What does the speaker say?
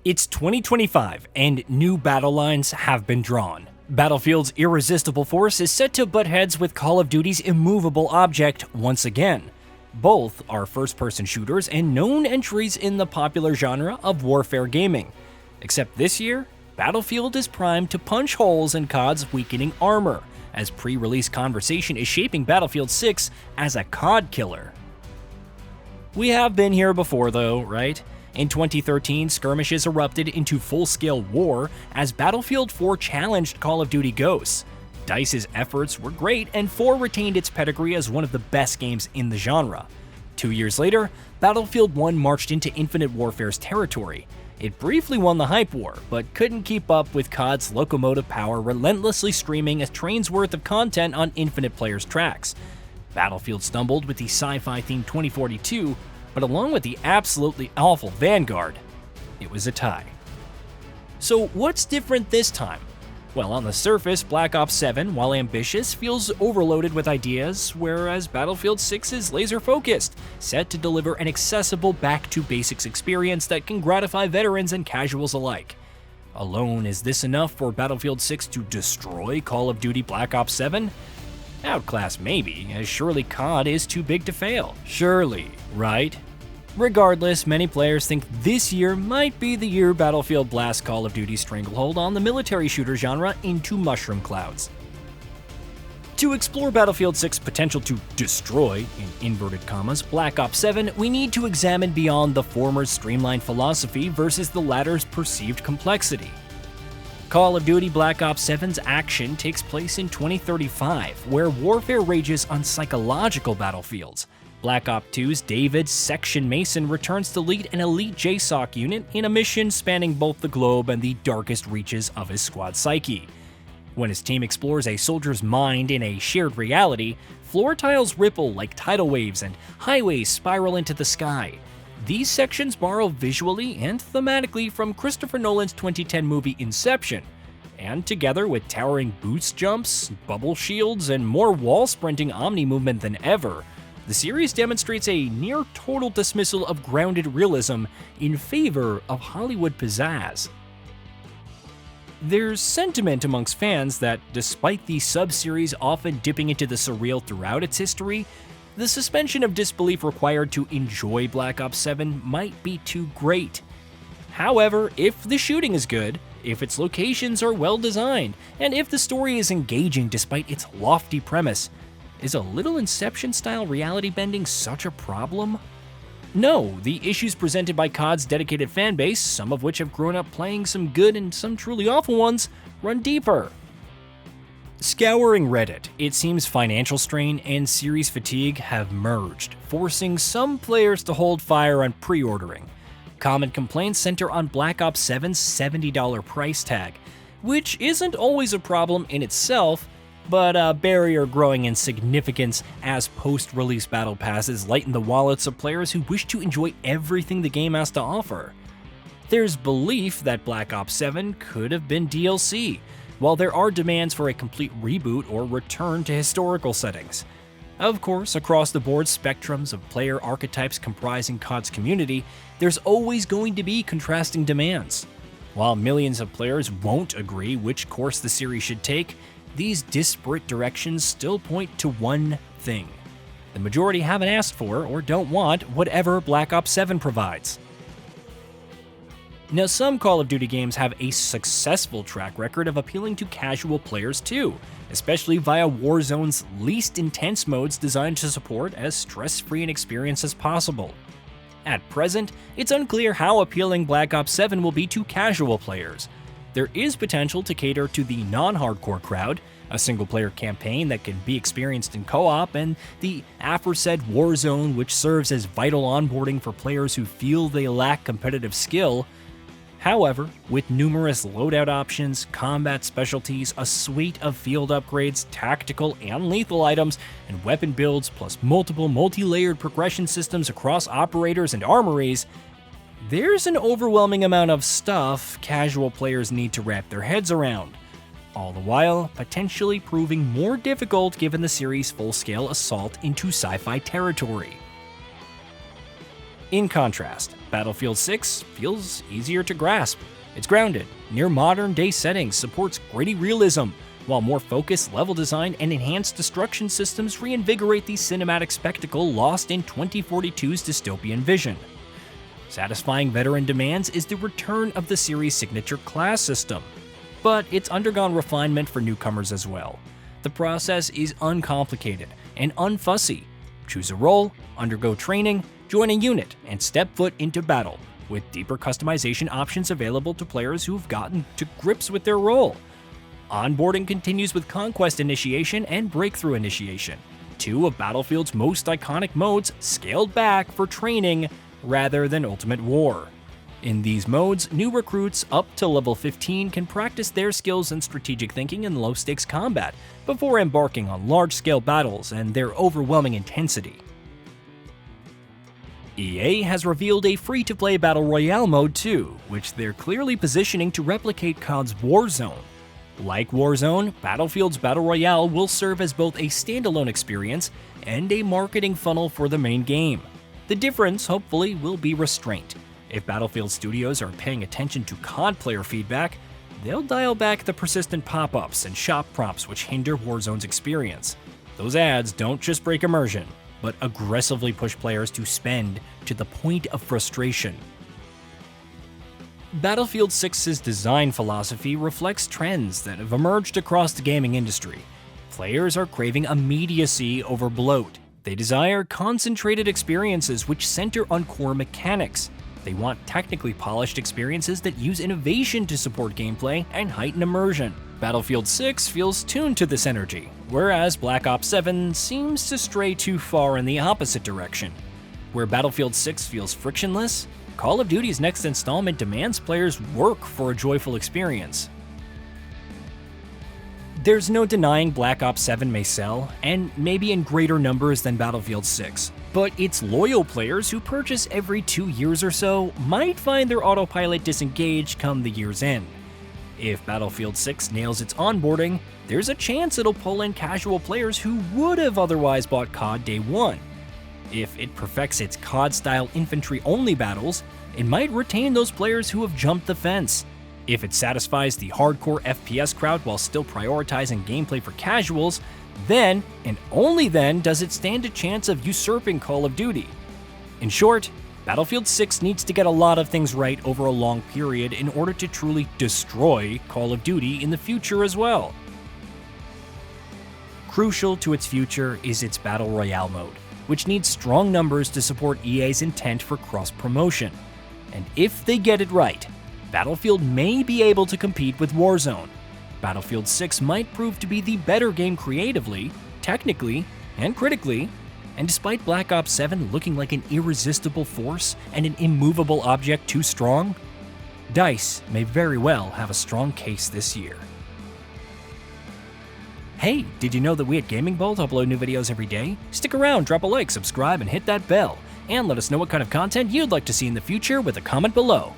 It's 2025, and new battle lines have been drawn. Battlefield's irresistible force is set to butt heads with Call of Duty's immovable object once again. Both are first-person shooters and known entries in the popular genre of warfare gaming. Except this year, Battlefield is primed to punch holes in COD's weakening armor, as pre-release conversation is shaping Battlefield 6 as a COD killer. We have been here before though, right? In 2013, skirmishes erupted into full-scale war as Battlefield 4 challenged Call of Duty Ghosts. DICE's efforts were great, and 4 retained its pedigree as one of the best games in the genre. 2 years later, Battlefield 1 marched into Infinite Warfare's territory. It briefly won the hype war, but couldn't keep up with COD's locomotive power, relentlessly streaming a train's worth of content on infinite players' tracks. Battlefield stumbled with the sci-fi themed 2042, but along with the absolutely awful Vanguard, it was a tie. So what's different this time? Well, on the surface, Black Ops 7, while ambitious, feels overloaded with ideas, whereas Battlefield 6 is laser-focused, set to deliver an accessible back-to-basics experience that can gratify veterans and casuals alike. Alone, is this enough for Battlefield 6 to destroy Call of Duty Black Ops 7? Outclass maybe, as surely COD is too big to fail. Surely, right? Regardless, many players think this year might be the year Battlefield blasts Call of Duty's stranglehold on the military shooter genre into mushroom clouds. To explore Battlefield 6's potential to destroy, in inverted commas, Black Ops 7, we need to examine beyond the former's streamlined philosophy versus the latter's perceived complexity. Call of Duty Black Ops 7's action takes place in 2035, where warfare rages on psychological battlefields. Black Ops 2's David Section Mason returns to lead an elite JSOC unit in a mission spanning both the globe and the darkest reaches of his squad psyche. When his team explores a soldier's mind in a shared reality, floor tiles ripple like tidal waves and highways spiral into the sky. These sections borrow visually and thematically from Christopher Nolan's 2010 movie Inception, and together with towering boost jumps, bubble shields, and more wall sprinting omni movement than ever, the series demonstrates a near-total dismissal of grounded realism in favor of Hollywood pizzazz. There's sentiment amongst fans that, despite the sub-series often dipping into the surreal throughout its history, the suspension of disbelief required to enjoy Black Ops 7 might be too great. However, if the shooting is good, if its locations are well designed, and if the story is engaging despite its lofty premise, is a little Inception-style reality bending such a problem? No, the issues presented by COD's dedicated fanbase, some of which have grown up playing some good and some truly awful ones, run deeper. Scouring Reddit, it seems financial strain and series fatigue have merged, forcing some players to hold fire on pre-ordering. Common complaints center on Black Ops 7's $70 price tag, which isn't always a problem in itself, but a barrier growing in significance as post-release battle passes lighten the wallets of players who wish to enjoy everything the game has to offer. There's belief that Black Ops 7 could have been DLC, while there are demands for a complete reboot or return to historical settings. Of course, across the board spectrums of player archetypes comprising COD's community, there's always going to be contrasting demands. While millions of players won't agree which course the series should take, these disparate directions still point to one thing. The majority haven't asked for or don't want whatever Black Ops 7 provides. Now, some Call of Duty games have a successful track record of appealing to casual players too, especially via Warzone's least intense modes designed to support as stress-free an experience as possible. At present, it's unclear how appealing Black Ops 7 will be to casual players. There is potential to cater to the non-hardcore crowd, a single-player campaign that can be experienced in co-op, and the aforesaid Warzone, which serves as vital onboarding for players who feel they lack competitive skill. However, with numerous loadout options, combat specialties, a suite of field upgrades, tactical and lethal items, and weapon builds, plus multiple multi-layered progression systems across operators and armories, there's an overwhelming amount of stuff casual players need to wrap their heads around, all the while potentially proving more difficult given the series' full-scale assault into sci-fi territory. In contrast, Battlefield 6 feels easier to grasp. It's grounded, near modern-day settings, supports gritty realism, while more focused level design and enhanced destruction systems reinvigorate the cinematic spectacle lost in 2042's dystopian vision. Satisfying veteran demands is the return of the series' signature class system, but it's undergone refinement for newcomers as well. The process is uncomplicated and unfussy. Choose a role, undergo training, join a unit, and step foot into battle, with deeper customization options available to players who've gotten to grips with their role. Onboarding continues with Conquest Initiation and Breakthrough Initiation, two of Battlefield's most iconic modes scaled back for training rather than Ultimate War. In these modes, new recruits up to level 15 can practice their skills in strategic thinking and low-stakes combat before embarking on large-scale battles and their overwhelming intensity. EA has revealed a free-to-play Battle Royale mode too, which they're clearly positioning to replicate COD's Warzone. Like Warzone, Battlefield's Battle Royale will serve as both a standalone experience and a marketing funnel for the main game. The difference, hopefully, will be restraint. If Battlefield studios are paying attention to COD player feedback, they'll dial back the persistent pop-ups and shop prompts which hinder Warzone's experience. Those ads don't just break immersion, but aggressively push players to spend to the point of frustration. Battlefield 6's design philosophy reflects trends that have emerged across the gaming industry. Players are craving immediacy over bloat. They desire concentrated experiences which center on core mechanics. They want technically polished experiences that use innovation to support gameplay and heighten immersion. Battlefield 6 feels tuned to this energy, whereas Black Ops 7 seems to stray too far in the opposite direction. Where Battlefield 6 feels frictionless, Call of Duty's next installment demands players work for a joyful experience. There's no denying Black Ops 7 may sell, and maybe in greater numbers than Battlefield 6, but its loyal players who purchase every 2 years or so might find their autopilot disengaged come the year's end. If Battlefield 6 nails its onboarding, there's a chance it'll pull in casual players who would have otherwise bought COD day one. If it perfects its COD-style infantry-only battles, it might retain those players who have jumped the fence. If it satisfies the hardcore FPS crowd while still prioritizing gameplay for casuals, then, and only then, does it stand a chance of usurping Call of Duty. In short, Battlefield 6 needs to get a lot of things right over a long period in order to truly destroy Call of Duty in the future as well. Crucial to its future is its Battle Royale mode, which needs strong numbers to support EA's intent for cross-promotion. And if they get it right, Battlefield may be able to compete with Warzone. Battlefield 6 might prove to be the better game creatively, technically, and critically, and despite Black Ops 7 looking like an irresistible force and an immovable object too strong, DICE may very well have a strong case this year. Hey, did you know that we at GamingBolt upload new videos every day? Stick around, drop a like, subscribe, and hit that bell. And let us know what kind of content you'd like to see in the future with a comment below.